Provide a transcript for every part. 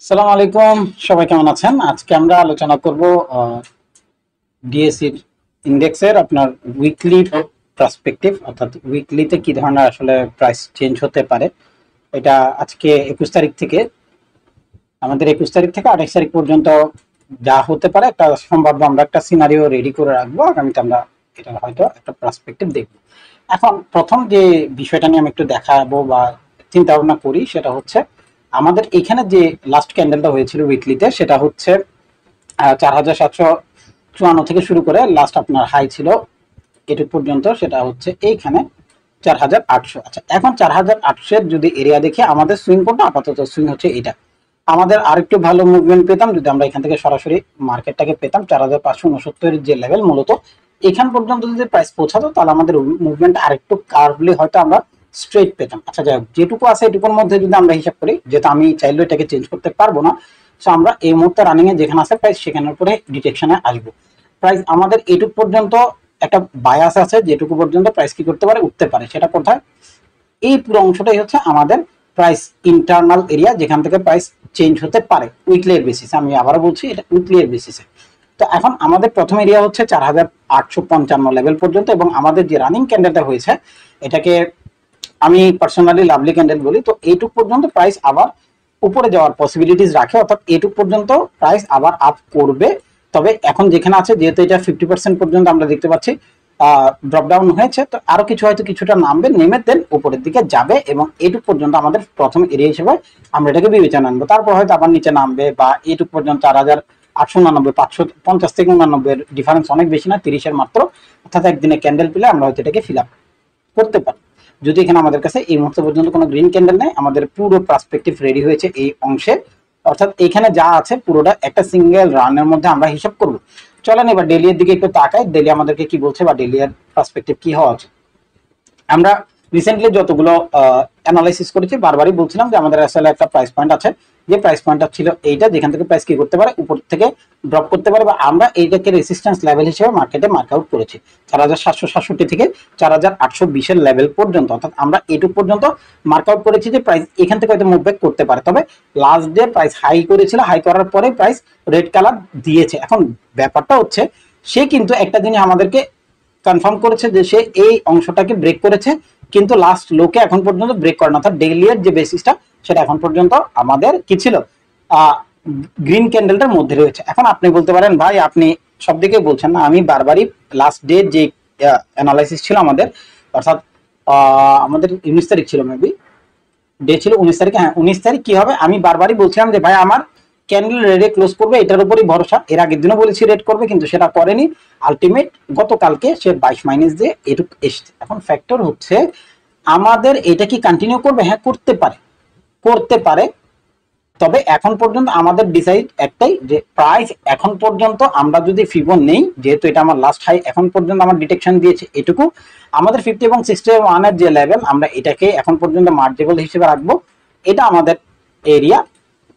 আসসালামু আলাইকুম। সবাই কেমন আছেন? আজকে আমরা আলোচনা করব ডিএসইর ইন্ডেক্সের আপনার উইকলি পার্সপেক্টিভ, অর্থাৎ উইকলিতে কি ধরনের আসলে প্রাইস চেঞ্জ হতে পারে। এটা আজকে 21 তারিখ থেকে, আমাদের 21 তারিখ থেকে 28 তারিখ পর্যন্ত যা হতে পারে একটা সম্ভাব্য আমরা একটা সিনারিও রেডি করে রাখবো। আগামীতে আমরা এটা হয়তো একটা পার্সপেক্টিভ দেখবো। এখন প্রথম যে বিষয়টা নিয়ে আমি একটু দেখাবো বা চিন্তা ভাবনা করি সেটা হচ্ছে আমাদের এখানে যে লাস্ট ক্যান্ডেলটা হয়েছিল উইকলিতে, সেটা হচ্ছে 4754 থেকে শুরু করে লাস্ট আপনার হাই ছিল এটুক পর্যন্ত, সেটা হচ্ছে এইখানে 4800। আচ্ছা, এখন 4800 যদি এরিয়া দেখে আমাদের সুইং কোনটা, আপাতত সুইং হচ্ছে এটা। আমাদের আরেকটু ভালো মুভমেন্ট পেতাম যদি আমরা এখান থেকে সরাসরি মার্কেটটাকে পেতাম 4569 যে লেভেল, মূলত এখান পর্যন্ত যদি প্রাইস পৌঁছাতো তাহলে আমাদের মুভমেন্ট আরেকটু কার্ভলি হয়তো আমরা স্ট্রেট পেতাম। আচ্ছা যাই হোক, যেটুকু আছে এটুকুর মধ্যে যদি আমরা হিসাব করি, যেহেতু আমি চাইলেও এটাকে চেঞ্জ করতে পারবো না, সো আমরা এই মুহূর্তে রানিং এ যেখানে আছে প্রাইস সেখানের উপরে ডিটেকশনে আসবো। প্রাইস আমাদের এটুকু পর্যন্ত একটা বায়াস আছে, যেটুকু পর্যন্ত প্রাইস কি করতে পারে, উঠতে পারে। সেটা কোথায়? এই পুরো অংশটাই হচ্ছে আমাদের প্রাইস ইন্টারনাল এরিয়া, যেখান থেকে প্রাইস চেঞ্জ হতে পারে উইকলি এর বেসিসে। আমি আবারও বলছি, এটা উইকলি এর বেসিসে। তো এখন আমাদের প্রথম এরিয়া হচ্ছে 4855 লেভেল পর্যন্ত, এবং আমাদের যে রানিং ক্যান্ডেলটা হয়েছে এটাকে আমি পার্সোনালি লাভলি ক্যান্ডেল বলি। তো এইটুক পর্যন্ত প্রাইস আবার উপরে যাওয়ার পসিবিলিটিস রাখে, অর্থাৎ এইটুক পর্যন্ত প্রাইস আবার আপ করবে। তবে এখন যেখানে আছে, যেহেতু এটা 50% পর্যন্ত আমরা দেখতে পাচ্ছি ড্রপ ডাউন হয়েছে, তো আরো কিছু হয়তো কিছুটা নামবে, নেমে দেন উপরের দিকে যাবে, এবং এইটুক পর্যন্ত আমাদের প্রথম এরিয়া হিসেবে আমরা এটাকে বিবেচনা আনবো। তারপর হয়তো আবার নিচে নামবে, বা এইটুক পর্যন্ত 4899, 550 থেকে 89 ডিফারেন্স অনেক বেশি না, 30-এর মাত্র। অর্থাৎ একদিনে ক্যান্ডেল পেলে আমরা হয়তো এটাকে ফিল আপ করতে পারি। যদি এখানে আমাদের কাছে এই মুহূর্ত পর্যন্ত কোনো গ্রিন ক্যান্ডেল নেই, আমাদের পুরো পার্সপেক্টিভ রেডি হয়েছে এই অংশে, অর্থাৎ এখানে যা আছে পুরোটা একটা সিঙ্গেল রানের মধ্যে আমরা হিসাব করব। চলেন এবার ডেলি এর দিকে একটু তাকাই, ডেলি আমাদেরকে কি বলছে বা ডেলি এর পার্সপেক্টিভ কি হওয়া উচিত। আমরা রিসেন্টলি যতগুলো অ্যানালাইসিস করেছি, বারবারই বলছিলাম যে আমাদের আসলে একটা প্রাইস পয়েন্ট আছে, যে প্রাইস পয়েন্টটা ছিল এইটা, যেখান থেকে প্রাইস কি করতে পারে, উপর থেকে ড্রপ করতে পারে, বা আমরা এইটাকে রেসিস্ট্যান্স লেভেল হিসেবে মার্কেটে মার্ক আউট করেছি 4767 থেকে 4820 এর লেভেল পর্যন্ত। অর্থাৎ আমরা এইটুকু পর্যন্ত মার্ক আউট করেছি যে প্রাইস এখান থেকে হয়তো মুভ ব্যাক করতে পারে। তবে লাস্ট ডে প্রাইস হাই করেছিল, হাই করার পরে প্রাইস রেড কালার দিয়েছে। এখন ব্যাপারটা হচ্ছে, সে কিন্তু একটা জিনিস আমাদেরকে কনফার্ম করেছে যে সে এই অংশটাকে ব্রেক করেছে, কিন্তু লাস্ট লোকে এখন পর্যন্ত ব্রেক করে না। অর্থাৎ ডেইলি এর যে বেসিসটা সেটা এখন পর্যন্ত আমাদের কি ছিল, গ্রিন ক্যান্ডেলটার মধ্যে রয়েছে। এখন আপনি বলতে পারেন, ভাই আপনি সব দিকে বলছেন না। আমি বারবারই লাস্ট ডে যে অ্যানালাইসিস ছিল আমাদের, অর্থাৎ আমাদের 19 তারিখ ছিল, মেবি ডে ছিল 19 তারিখে, হ্যাঁ 19 তারিখ কি হবে, আমি বারবারই বলছিলাম যে ভাই আমার ক্যান্ডেল রেডে ক্লোজ করবে, এটার উপরই ভরসা। এর আগের দিনও বলেছি রেড করবে, কিন্তু সেটা করেনি। আলটিমেট গতকালকে সে 22 মাইনাস দিয়ে এটুক এসছে। এখন ফ্যাক্টর হচ্ছে আমাদের এটা কি কন্টিনিউ করবে? হ্যাঁ করতে পারে, করতে পারে। তবে এখন পর্যন্ত আমাদের ডিসাইড একটাই, যে প্রাইস এখন পর্যন্ত আমরা যদি ফিবো নেই, যেহেতু এটা আমার লাস্ট হাই, এখন পর্যন্ত আমার ডিটেকশন দিয়েছে এটুকু, আমাদের 50 এবং 61 এর যে লেভেল, আমরা এটাকে এখন পর্যন্ত মার্জেবল হিসেবে রাখবো। এটা আমাদের এরিয়া,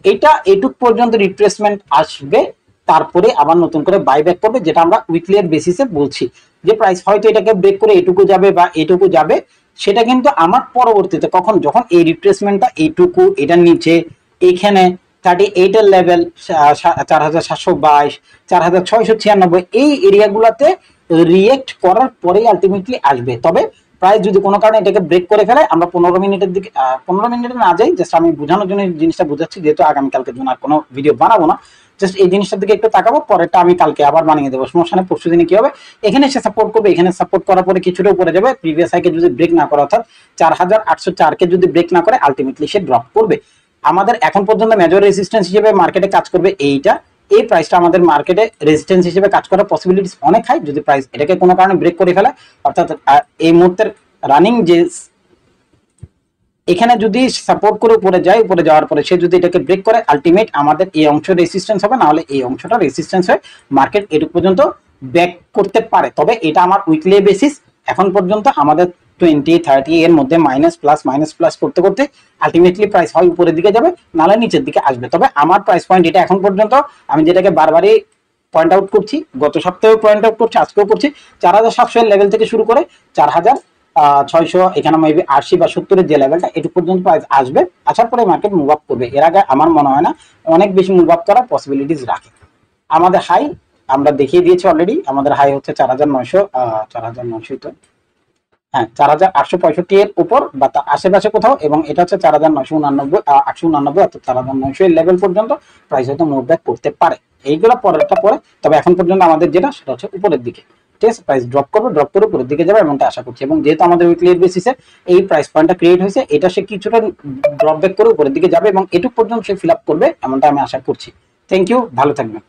এটা এটুক পর্যন্ত রিট্রেসমেন্ট আসবে, তারপরে আবার নতুন করে বাইব্যাক করবে, যেটা আমরা উইকলি এর বেসিসে বলছি যে প্রাইস হয়তো এটাকে ব্রেক করে এটুকু যাবে বা এটুকু যাবে। সেটা কিন্তু আমার পরবর্তীতে কখন, যখন এই রিট্রেসমেন্টটা এইটুকু, এটার নিচে এইখানে 38 এর লেভেল, 4722, 4696, এই এরিয়াগুলোতে রিয়েক্ট করার পরেই আলটিমেটলি আসবে। তবে প্রাইস যদি কোনো কারণে এটাকে ব্রেক করে ফেলে, আমরা 15 মিনিটের দিকে, 15 মিনিটে না যাই, জাস্ট আমি বোঝানোর জন্য জিনিসটা বুঝাচ্ছি, যেহেতু আগামীকালকের জন্য আর কোনো ভিডিও বানাবো না, জাস্ট এই জিনিসটার দিকে একটু তাকাবো, পরেরটা আমি কালকে আবার বানিয়ে দেবো, সমস্যা নেই। পরশু দিনে কি হবে, এখানে এসে সাপোর্ট করবে, এখানে সাপোর্ট করার পরে কিছুটা উপরে যাবে, প্রিভিয়াস হাইকে যদি ব্রেক না করে, অর্থাৎ 4804 যদি ব্রেক না করে, আলটিমেটলি সে ড্রপ করবে। আমাদের এখন পর্যন্ত মেজর রেজিস্ট্যান্স হিসেবে মার্কেটে কাজ করবে এইটা, এই প্রাইসটা আমাদের মার্কেটে রেজিস্ট্যান্স হিসেবে কাজ করার পসিবিলিটিস অনেক হাই। যদি প্রাইস এটাকে কোনো কারণে ব্রেক করে ফেলে, অর্থাৎ এই মুহূর্তের রানিং যে এখানে যদি সাপোর্ট করে উপরে যায়, উপরে যাওয়ার পরে সে যদি এটাকে ব্রেক করে, আলটিমেট আমাদের এই অংশ রেসিস্ট্যান্স হবে, না হলে এই অংশটা রেসিস্ট্যান্স হয়ে মার্কেট এটুকু পর্যন্ত ব্যাক করতে পারে। তবে এটা আমার উইকলি বেসিস, এখন পর্যন্ত আমাদের 20-30 এর মধ্যে মাইনাস প্লাস করতে করতে আলটিমেটলি প্রাইস হয় উপরের দিকে যাবে, নাহলে নিচের দিকে আসবে। তবে আমার প্রাইস পয়েন্ট এটা এখন পর্যন্ত, আমি যেটাকে বারবারই পয়েন্ট আউট করছি, গত সপ্তাহেও পয়েন্ট আউট করছি, আজকেও করছি, 4700 এর লেভেল থেকে শুরু করে 4000 600, এখানে মেবি 80 বা 70 এর যে লেভেলটা এটুকু পর্যন্ত প্রাইস আসবে, আসার পরে মার্কেট মুভ আপ করবে। এর আগে আমার মনে হয় না অনেক বেশি মুভ আপ করার পসিবিলিটিস রাখে। আমাদের হাই আমরা দেখিয়ে দিয়েছি অলরেডি, আমাদের হাই হচ্ছে 4900, 4900 তো হ্যাঁ 4865 এর উপর বা তার আশেপাশে কোথাও, এবং এটা হচ্ছে 4989, 889 অর্থাৎ 4900 এর লেভেল পর্যন্ত প্রাইস হয়তো মুভ ব্যাক করতে পারে। এইগুলো পরেরটা পরে, তবে এখন পর্যন্ত আমাদের যেটা সেটা হচ্ছে উপরের দিকে। ঠিক আছে, প্রাইস ড্রপ করবে, ড্রপ করে উপরের দিকে যাবে এমনটা আশা করছি। এবং যেহেতু আমাদের উইকলি বেসিসে এই প্রাইস পয়েন্টটা ক্রিয়েট হয়েছে, এটা সে কিছুটা ড্রপ ব্যাক করে উপরের দিকে যাবে এবং এটুক পর্যন্ত সে ফিল আপ করবে এমনটা আমি আশা করছি। থ্যাংক ইউ, ভালো থাকবেন।